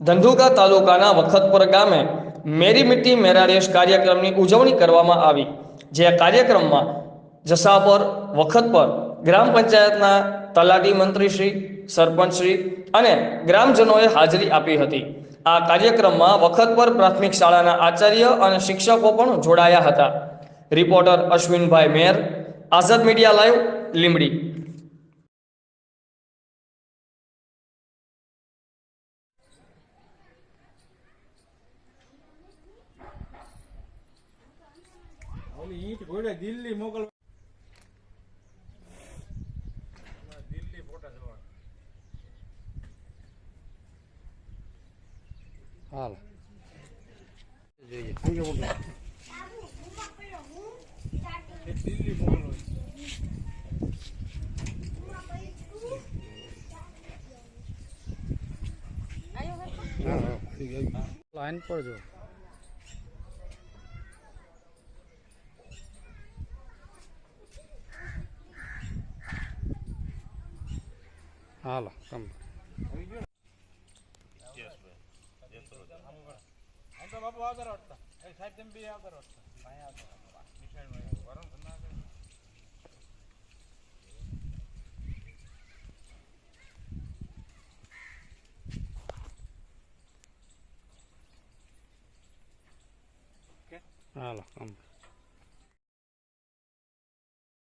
ધંધુકા તાલુકાના વખતપર ગામે મેરી મિટ્ટી મેરા દેશ કાર્યક્રમની ઉજવણી કરવામાં આવી, જે કાર્યક્રમમાં જસાપર વખતપર ગ્રામ પંચાયતના તલાટી મંત્રીશ્રી, સરપંચશ્રી અને ગ્રામજનોએ હાજરી આપી હતી। આ કાર્યક્રમમાં વખતપર પ્રાથમિક શાળાના આચાર્ય અને શિક્ષકો પણ જોડાયા હતા। રિપોર્ટર અશ્વિનભાઈ મેર, આઝાદ મીડિયા લાઈવ, લીંબડી। ઈંટ ઘોડે દિલ્હી મોકલ દિલ્હી ફોટા જોવા હાલ જોઈએ દિલ્હી મોકલો લાઈન પર જો હાલો કમ બાપુ આવતા રહો સાહેબ તેમ બી આવતા રહો હાલો કમ